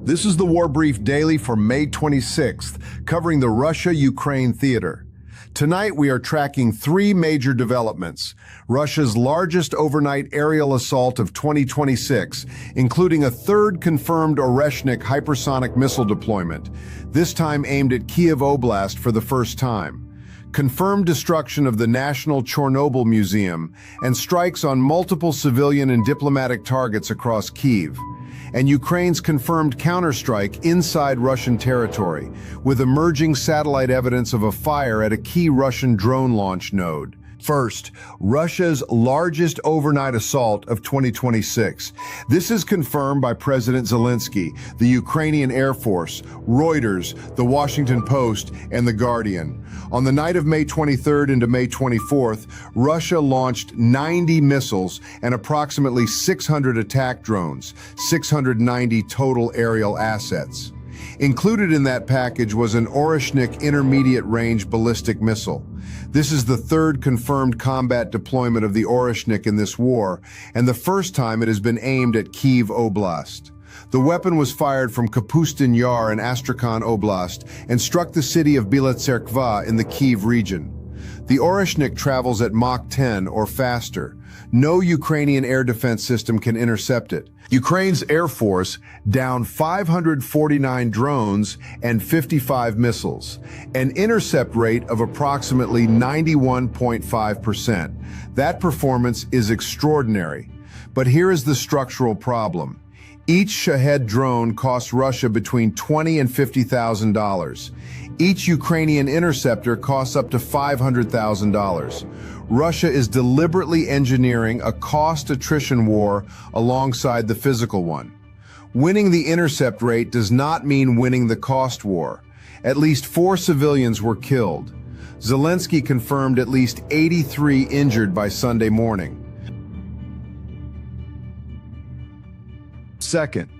This is the War Brief Daily for May 26th, covering the Russia-Ukraine theater. Tonight we are tracking three major developments: Russia's largest overnight aerial assault of 2026, including a third confirmed Oreshnik hypersonic missile deployment, this time aimed at Kyiv Oblast for the first time; confirmed destruction of the National Chernobyl Museum, and strikes on multiple civilian and diplomatic targets across Kyiv; and Ukraine's confirmed counterstrike inside Russian territory, with emerging satellite evidence of a fire at a key Russian drone launch node. First, Russia's largest overnight assault of 2026. This is confirmed by President Zelensky, the Ukrainian Air Force, Reuters, The Washington Post, and The Guardian. On the night of May 23rd into May 24th, Russia launched 90 missiles and approximately 600 attack drones, 690 total aerial assets. Included in that package was an Oreshnik intermediate-range ballistic missile. This is the third confirmed combat deployment of the Oreshnik in this war, and the first time it has been aimed at Kyiv Oblast. The weapon was fired from Kapustin Yar in Astrakhan Oblast and struck the city of Bila Tserkva in the Kyiv region. The Oreshnik travels at Mach 10 or faster. No Ukrainian air defense system can intercept it. Ukraine's Air Force downed 549 drones and 55 missiles, an intercept rate of approximately 91.5%. That performance is extraordinary. But here is the structural problem. Each Shahed drone costs Russia between $20,000 and $50,000. Each Ukrainian interceptor costs up to $500,000. Russia is deliberately engineering a cost-attrition war alongside the physical one. Winning the intercept rate does not mean winning the cost war. At least 4 civilians were killed. Zelensky confirmed at least 83 injured by Sunday morning. Second,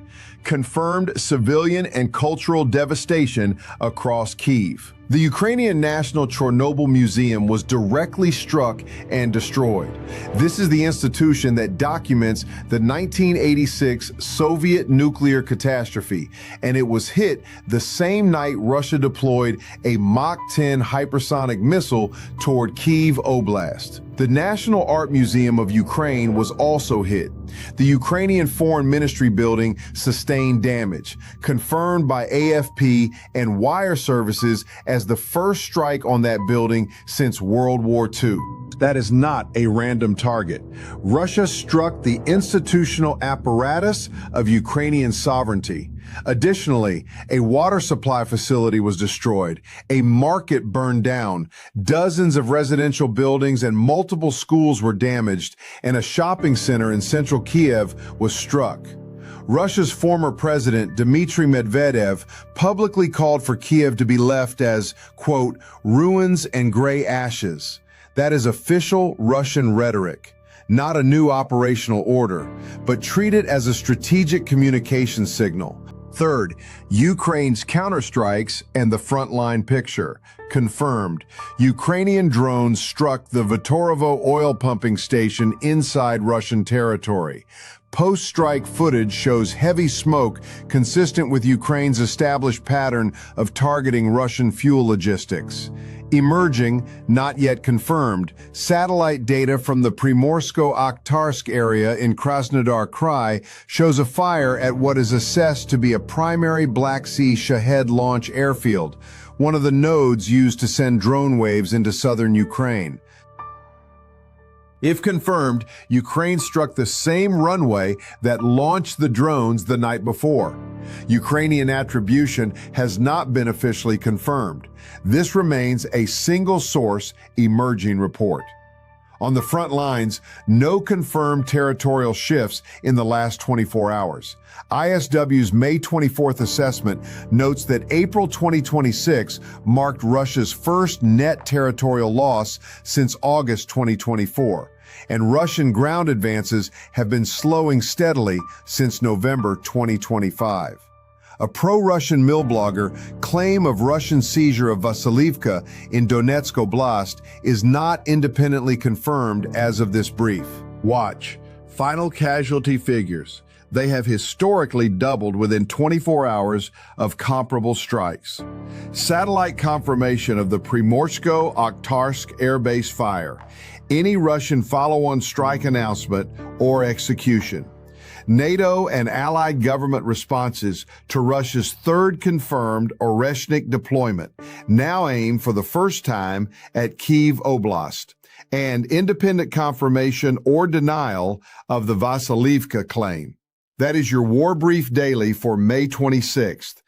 confirmed civilian and cultural devastation across Kyiv. The Ukrainian National Chernobyl Museum was directly struck and destroyed. This is the institution that documents the 1986 Soviet nuclear catastrophe, and it was hit the same night Russia deployed a Mach 10 hypersonic missile toward Kyiv Oblast. The National Art Museum of Ukraine was also hit. The Ukrainian Foreign Ministry building sustained damage, confirmed by AFP and wire services as the first strike on that building since World War II. That is not a random target. Russia struck the institutional apparatus of Ukrainian sovereignty. Additionally, a water supply facility was destroyed, a market burned down, dozens of residential buildings and multiple schools were damaged, and a shopping center in central Kiev was struck. Russia's former president, Dmitry Medvedev, publicly called for Kiev to be left as, quote, ruins and gray ashes. That is official Russian rhetoric, not a new operational order, but treat it as a strategic communication signal. Third, Ukraine's counterstrikes and the frontline picture. Confirmed. Ukrainian drones struck the Vitorovo oil pumping station inside Russian territory. Post-strike footage shows heavy smoke consistent with Ukraine's established pattern of targeting Russian fuel logistics. Emerging, not yet confirmed, satellite data from the Primorsko-Akhtarsk area in Krasnodar Krai shows a fire at what is assessed to be a primary Black Sea Shahed launch airfield, one of the nodes used to send drone waves into southern Ukraine. If confirmed, Ukraine struck the same runway that launched the drones the night before. Ukrainian attribution has not been officially confirmed. This remains a single-source emerging report. On the front lines, no confirmed territorial shifts in the last 24 hours. ISW's May 24th assessment notes that April 2026 marked Russia's first net territorial loss since August 2024, and Russian ground advances have been slowing steadily since November 2025. A pro-Russian mill blogger claim of Russian seizure of Vasilivka in Donetsk Oblast is not independently confirmed as of this brief. Watch. Final casualty figures. They have historically doubled within 24 hours of comparable strikes. Satellite confirmation of the Primorsko-Akhtarsk Air Base fire. Any Russian follow-on strike announcement or execution. NATO and allied government responses to Russia's third confirmed Oreshnik deployment, now aimed for the first time at Kyiv Oblast, and independent confirmation or denial of the Vasilivka claim. That is your War Brief Daily for May 26th.